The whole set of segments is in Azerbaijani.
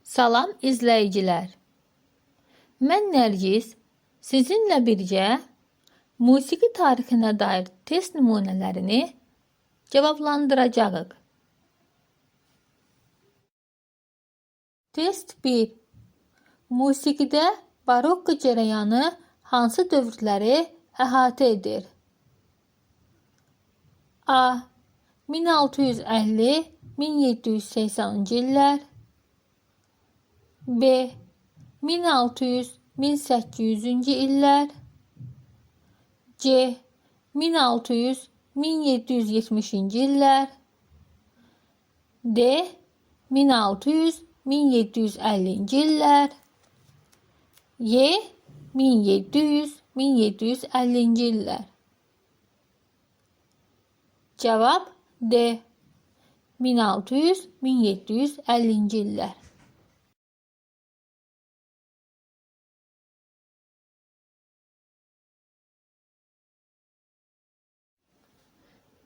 Salam izləyicilər. Mən Nərgiz. Sizinlə birgə musiqi tarixinə dair test nümunələrini cavablandıracağıq. Test 1. Musiqidə barokko cərəyanı hansı dövrləri əhatə edir? A. 1650-1780-cı illər. B. 1600-1800-cü illər. C. 1600-1770-ci illər. D. 1600-1750-ci illər. Y. 1700-1750-ci illər. Cavab D. 1600-1750-ci illər.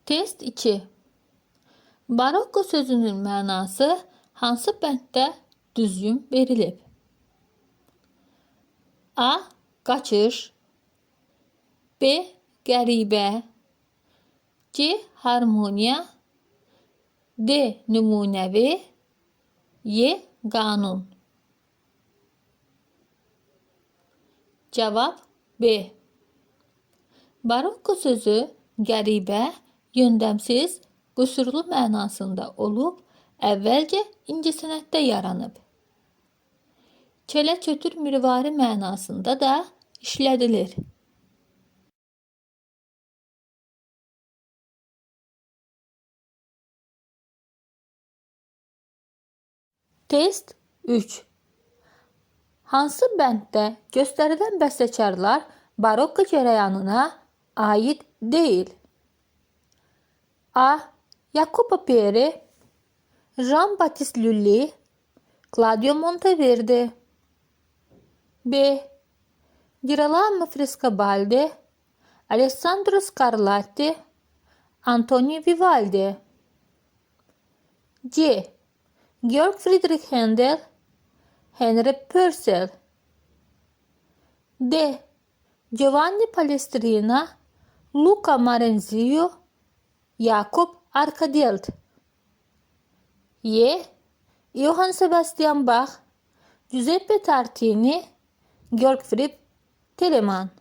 Test 2. Barokko sözünün mənası hansı bənddə düzgün verilib? A. Qaçış. B. Qəribə. C. Harmoniya. D. Nümunəvi. Y. Qanun. Cavab B. Barokko sözü qəribə, yöndəmsiz, qüsurlu mənasında olub, əvvəlcə incəsənətdə yaranıb. Çələ-çötür mirvari mənasında da işlədilir. Test 3. Hansı bənddə göstərilən bəstəkarlar barokko cərəyanına aid deyil? A. Jacopo Peri, Jean-Baptiste Lully, Claudio Monteverdi. B. Girolamo Frescobaldi, Alessandro Scarlatti, Antonio Vivaldi. C. Georg Friedrich Händel, Henry Purcell. D. Giovanni Palestrina, Luca Marenzio, Jakob Arkadelt. Y. Johann Sebastian Bach, Giuseppe Tartini, Georg Friedrich Telemann.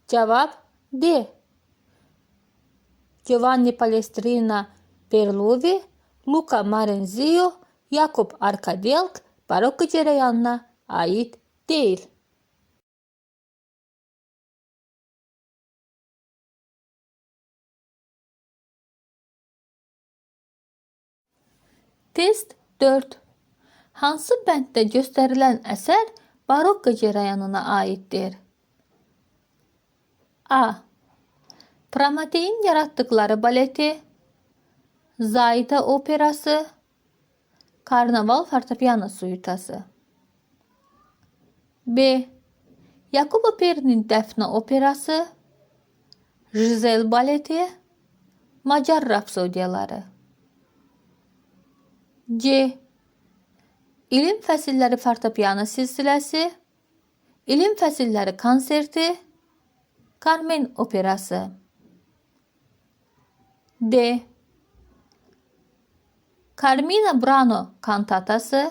Cevap D. Giovanni Palestrina Perluvi, Luca Marenzio, Jakob Arkadelt barokko cərəyanına aid deyil. Test 4. Hansı bənddə göstərilən əsər barokko cərəyanına aiddir? A. Prometein yaratdıkları baleti, Zaida operası, Karnaval fortepiano suitası. B. Jacopo Peri'nin Dəfna operası, Giselle baleti, Macar rapsodiyaları. C. İlim fəsilləri fortepiano silsiləsi, İlim fəsilləri konserti, Carmen operası. D. Carmina Burana kantatası,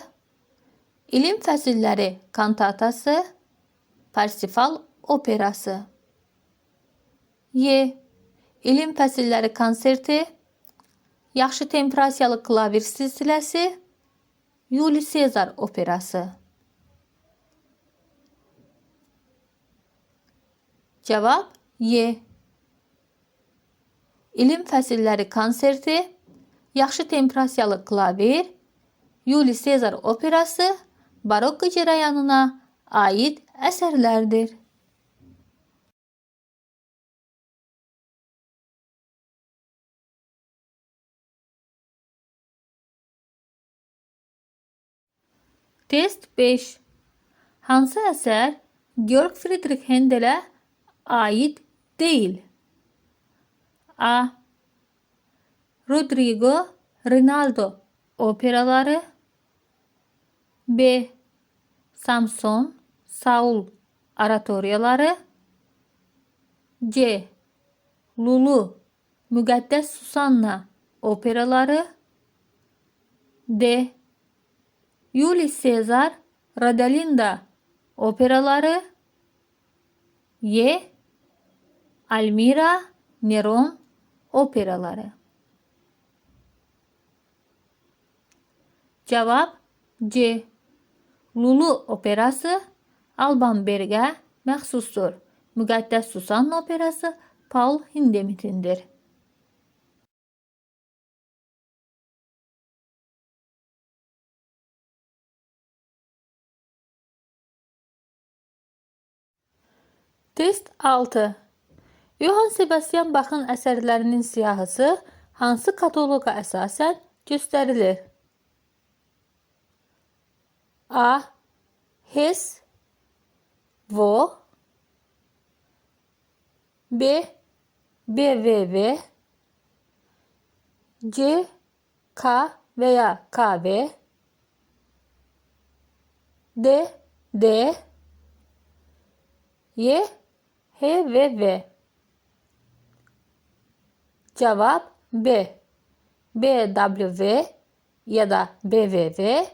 İlim fəsilləri kantatası, Parsifal operası. Y. İlim fəsilləri konserti, Yaxşı temperasiyalı klavir silsiləsi, Julius Caesar operası. Cevap Y. İlim fəsilləri konserti, Yaxşı temperasiyalı klavir, Julius Caesar operası barokko cərəyanına aid əsərlərdir. Test 5. Hansı əsər Georg Friedrich Händel'e ait değil? A. Rodrigo Rinaldo operaları. B. Samson, Saul oratoriyaları. C. Lulu, Müqəddəs Susanna operaları. D. Julius Caesar, Rodelinda operaları. Y. Almira, Neron operaları. Cavab C. Lulu operası Alban Berg'ə məxsusdur. Müqəddəs Susanna operası Paul Hindemitindir. Test 6. Johann Sebastian Bach'ın əsərlərinin siyahısı hansı kataloqa əsasən göstərilir? A. Hess, Vo, B. BVV, C. K veya KV, D. D, Y. HVV. Cevap B. BW ya da BVV,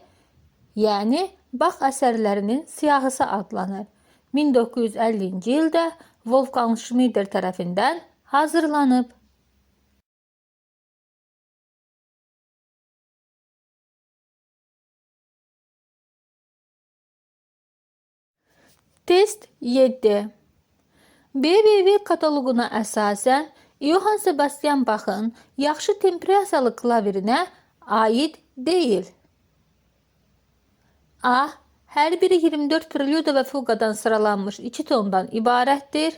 yani Bach əsərlərinin siyahısı adlanır. 1950-ci ildə Wolfgang Schmieder tərəfindən hazırlanıb. Test 7. BVV kataloquna əsasən Johann Sebastian Bach'ın yaxşı temperasiyalı klavirinə aid deyil. A. Hər biri 24 preluda və fuqadan sıralanmış 2 tondan ibarətdir.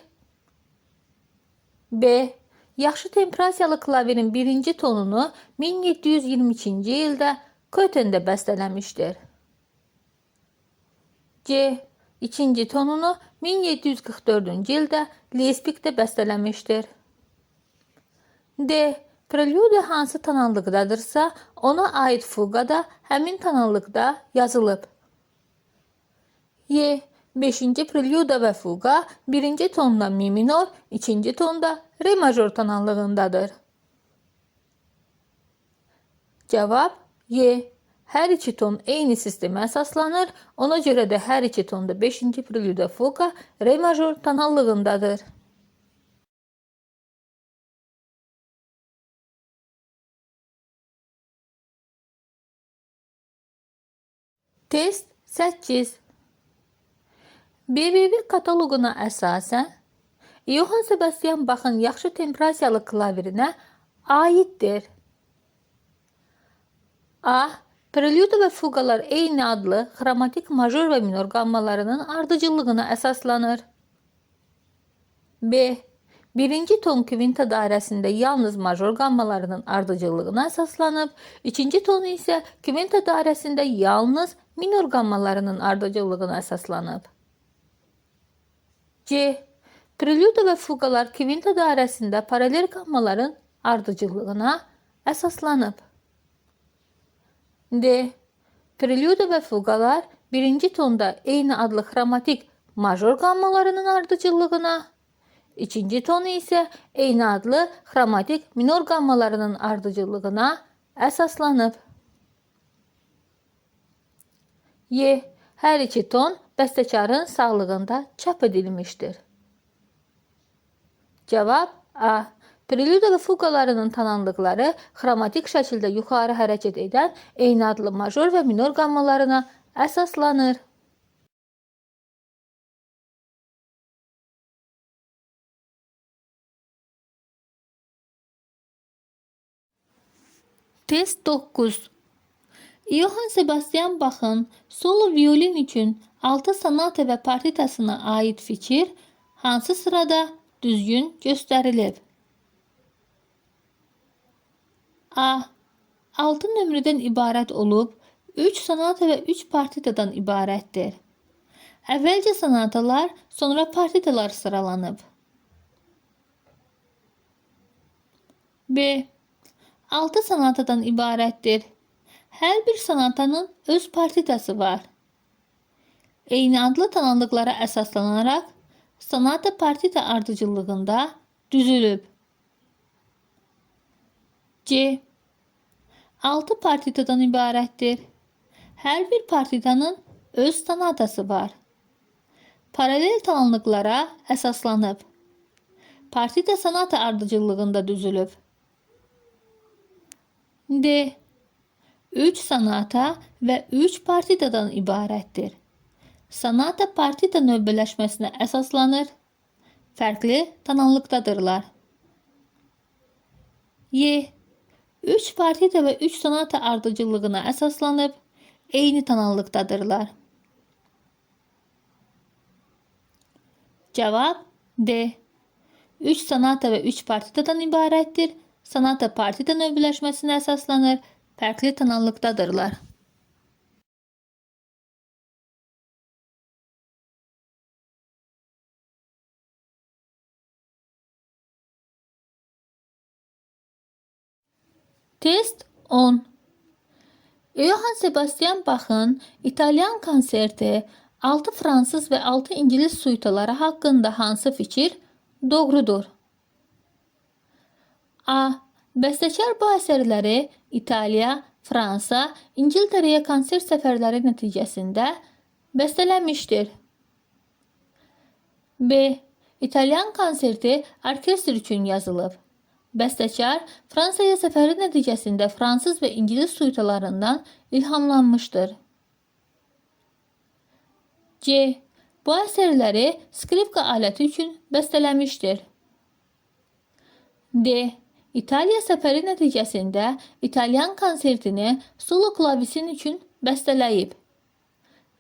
B. Yaxşı temperasiyalı klavirin birinci tonunu 1722-ci ildə Köthen'də bəstələmişdir. C. İkinci tonunu 1744-cü ildə Leipzigdə bəstələmişdir. D. Preluda hansı tonallıqdadırsa, ona aid fuqa da həmin tonallıqda yazılıb. Y. 5-ci preluda və fuqa 1-ci tonda mi minor, 2-ci tonda re major tonallığındadır. Cavab Y. Hər iki ton eyni sistemə əsaslanır, ona görə də hər iki tonda 5-ci preluda fuqa re major tonallığındadır. Test 8. BVV kataloquna əsasən Johann Sebastian Bach'ın yaxşı temperasiyalı klavirinə aiddir. A. Preluda və fuqalar eyni adlı xromatik major və minor qammalarının ardıcıllığına əsaslanır. B. Birinci ton kvinta dairəsində yalnız major qammalarının ardıcıllığına əsaslanıb, ikinci ton isə kvinta dairəsində yalnız minor qammalarının ardıcıllığına əsaslanıb. C. Preluda və fuqalar kvinta dairəsində paralel qammaların ardıcıllığına əsaslanıb. D. Preluda və fuqalar birinci tonda eyni adlı xromatik major qammalarının ardıcıllığına, ikinci tonu isə eyni adlı xromatik minor qammalarının ardıcıllığına əsaslanıb. Y. Hər iki ton bəstəkarın sağlığında çap edilmişdir. Cavab A. Preluda və fuqalarının tonallıqları xromatik şəkildə yuxarı hərəkət edən eyni adlı major və minor qammalarına əsaslanır. Test 9. Johann Sebastian Bach'ın solo violin üçün 6 sonata və partitasına aid fikir hansı sırada düzgün göstərilib? A. 6 nömrədən ibarət olub, 3 sonata və 3 partitadan ibarətdir. Əvvəlcə sonatalar, sonra partitalar sıralanıb. B. 6 sonatadan ibarətdir. Hər bir sonatanın öz partitası var. Eyni adlı tanınlıqlara əsaslanaraq sonata partita ardıcıllığında düzülüb. C. 6 partitadan ibarətdir. Hər bir partitanın öz sonatası var. Paralel tanınlıqlara əsaslanıb. Partita sonata ardıcıllığında düzülüb. D. 3 sonata və 3 partitadan ibarətdir. Sonata partita növbələşməsinə əsaslanır. Fərqli tanınlıqdadırlar. Y. 3 partita və 3 sonata ardıcıllığına əsaslanıb, eyni tanınlıqdadırlar. Cavab D. 3 sonata və 3 partitadan ibarətdir. Sonata partita növbələşməsinə əsaslanır, fərqli tanınlıqdadırlar. Test 10. Johann Sebastian Bach'ın İtalyan konserti 6 fransız və 6 ingilis suitaları haqqında hansı fikir doğrudur? A. Bəstəkar bu əsərləri İtaliya, Fransa, İngiltərəyə konsert səfərləri nəticəsində bəstələmişdir. B. İtalyan konserti orkestr üçün yazılıb. Bəstəkar Fransaya səfəri nəticəsində fransız və ingilis suitalarından ilhamlanmışdır. C. Bu əsərləri skripka aləti üçün bəstələmişdir. D. İtaliya səfəri nəticəsində İtalyan konsertini solo klavisin üçün bəstələyib.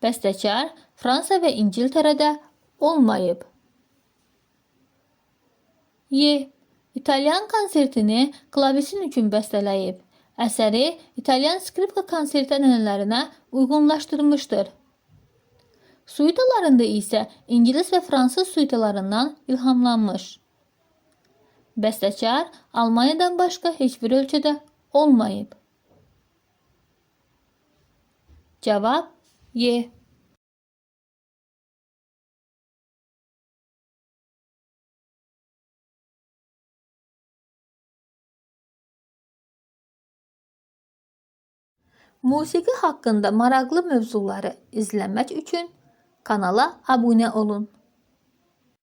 Bəstəkar Fransa və İngiltərədə olmayıb. Y. İtalyan konsertini klavisin üçün bəstələyib. Əsəri İtalyan skripka konserti ənənələrinə uyğunlaşdırmışdır. Suitalarında isə İngilis və Fransız suitalarından ilhamlanmış. Bəstəkar Almaniyadan başqa heç bir ölkədə olmayıb. Cavab Y. Musiqi haqqında maraqlı mövzuları izləmək üçün kanala abunə olun.